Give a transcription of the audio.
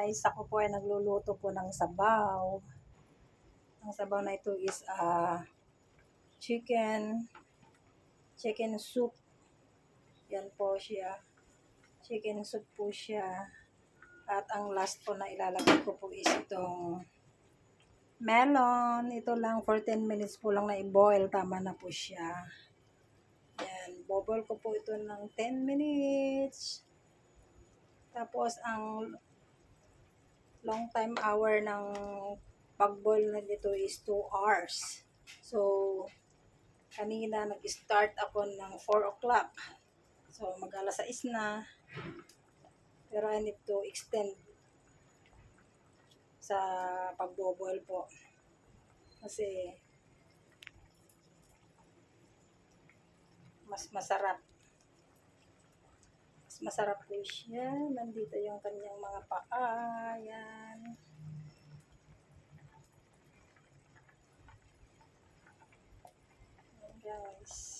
guys, ako po ay nagluluto po ng sabaw. Ang sabaw na ito is chicken soup. Yan po siya. Chicken soup po siya. At ang last po na ilalagay ko po is itong melon. Ito lang for 10 minutes po lang na i-boil. Tama na po siya. Yan. Boboil ko po ito ng 10 minutes. Tapos ang long time hour ng pag-boil na dito is 2 hours. So, kanina nag-start ako ng 4 o'clock. So, mag-alas 6 na. Pero I need to extend sa pag-boil po. Kasi, mas masarap. Masarap po siya. Nandito yung kanyang mga paa. Yan. Yan guys.